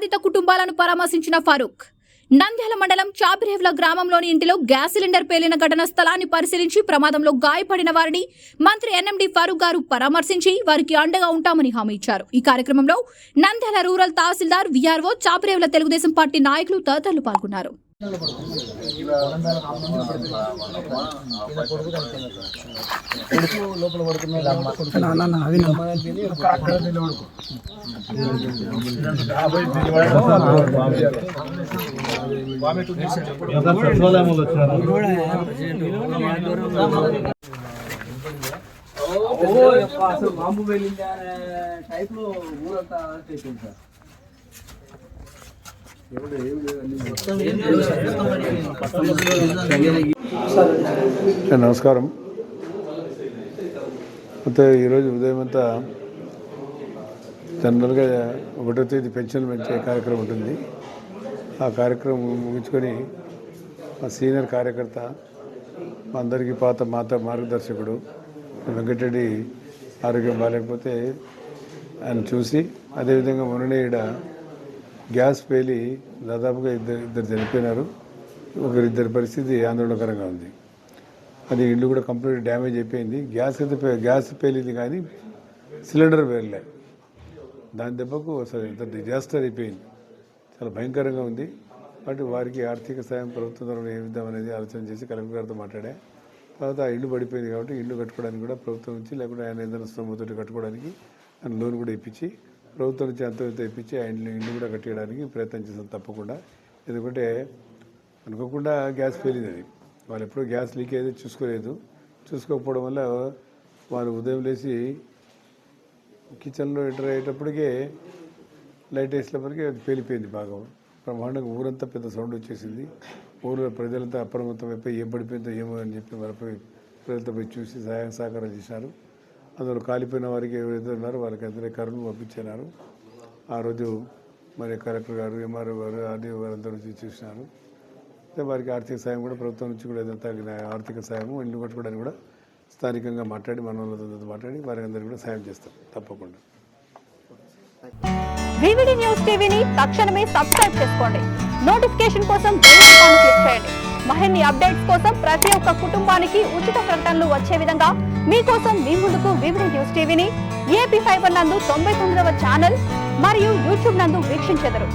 బాధిత కుటుంబాలను పరామర్శించిన ఫారూక్. నంద్యాల మండలం చాపిరేవ్ల గ్రామంలోని ఇంటిలో గ్యాస్ సిలిండర్ పేలిన ఘటన స్థలాన్ని పరిశీలించి ప్రమాదంలో గాయపడిన వారిని మంత్రి ఎన్ఎండి ఫారూక్ గారు పరామర్శించి వారికి అండగా ఉంటామని హామీ ఇచ్చారు. ఈ కార్యక్రమంలో నంద్యాల రూరల్ తహసీల్దార్, విఆర్ఓ, చాపిరేవ్ల తెలుగుదేశం పార్టీ నాయకులు తదితరులు పాల్గొన్నారు. బాంబు వెళ్ళింది టైప్ లో ఊరంతా సార్. నమస్కారం. అయితే ఈరోజు ఉదయం అంతా జనరల్గా 1వ తేదీ పెన్షన్ పెంచే కార్యక్రమం ఉంటుంది. ఆ కార్యక్రమం ముగించుకొని మా సీనియర్ కార్యకర్త, మా అందరికీ మాత మార్గదర్శకుడు వెంకటరెడ్డి ఆరోగ్యం బాగాలేకపోతే ఆయన చూసి, అదేవిధంగా మొన్ననే ఈడ గ్యాస్ పేలి దాదాపుగా ఇద్దరు చనిపోయినారు. ఒకరిద్దరి పరిస్థితి ఆందోళనకరంగా ఉంది. అది ఇల్లు కూడా కంప్లీట్ డ్యామేజ్ అయిపోయింది. గ్యాస్ పేలింది కానీ సిలిండర్ పేర్లే. దాని దెబ్బకు అసలు ఇంత డిజాస్టర్ అయిపోయింది. చాలా భయంకరంగా ఉంది. కాబట్టి వారికి ఆర్థిక సాయం ప్రభుత్వం తరఫున ఏ విధమనేది ఆలోచన చేసి కలెక్టర్ గారితో మాట్లాడా. తర్వాత ఆ ఇల్లు పడిపోయింది కాబట్టి ఇల్లు కట్టుకోవడానికి కూడా ప్రభుత్వం నుంచి, లేకుంటే ఆయన ఏదైనా స్తోమతోటి కట్టుకోవడానికి ఆయన లోన్ కూడా ఇప్పించి, ప్రభుత్వం నుంచి అంత ఇప్పించి ఆ ఇల్లు కూడా కట్టేయడానికి ప్రయత్నం చేస్తాం తప్పకుండా. ఎందుకంటే అనుకోకుండా గ్యాస్ పేలింది. అది వాళ్ళు ఎప్పుడూ గ్యాస్ లీక్ అయితే చూసుకోకపోవడం వల్ల వాళ్ళు ఉదయం లేచి కిచెన్లో ఎంటర్ అయ్యేటప్పటికే లైట్ వేసినప్పటికీ అది పేలిపోయింది. బాగా బ్రహ్మాండంగా ఊరంతా పెద్ద సౌండ్ వచ్చేసింది. ఊళ్ళో ప్రజలంతా అప్రమత్తం అయిపోయి ఏం పడిపోయిందో ఏమో అని చెప్పి వాళ్ళపై ప్రజలతో పోయి చూసి సహకారం చేశారు. అందులో కాలిపోయిన వారికి ఎవరైతే ఉన్నారో వాళ్ళకి అందరూ కరువును పంపించినారు. ఆ రోజు మరి కలెక్టర్ గారు, ఎంఆర్ఓ గారు, ఆర్డీఓ గారు అందరూ చూసినారు. వారికి ఆర్థిక సాయం కూడా ప్రభుత్వం నుంచి కూడా ఏదంతా ఆర్థిక సాయము ఇల్లు కట్టుకోవడానికి కూడా స్థానికంగా మాట్లాడి, మనోళ్ళతో మాట్లాడి వారికి అందరికీ కూడా సాయం చేస్తాం తప్పకుండా. వివిడి న్యూస్ టీవీని తక్షణమే సబ్స్క్రైబ్ చేసుకోండి. నోటిఫికేషన్ కోసం బెల్ ఐకాన్ క్లిక్ చేయండి. మరిన్ని అప్డేట్స్ కోసం ప్రతి ఒక్క కుటుంబానికి ఉచిత ప్రకటనలు వచ్చే విధంగా మీకోసం మీ ముందుకు వివిడి న్యూస్ టీవీని ఏపీ ఫైబర్ నందు 99వ ఛానల్ మరియు యూట్యూబ్ నందు వీక్షించెదరు.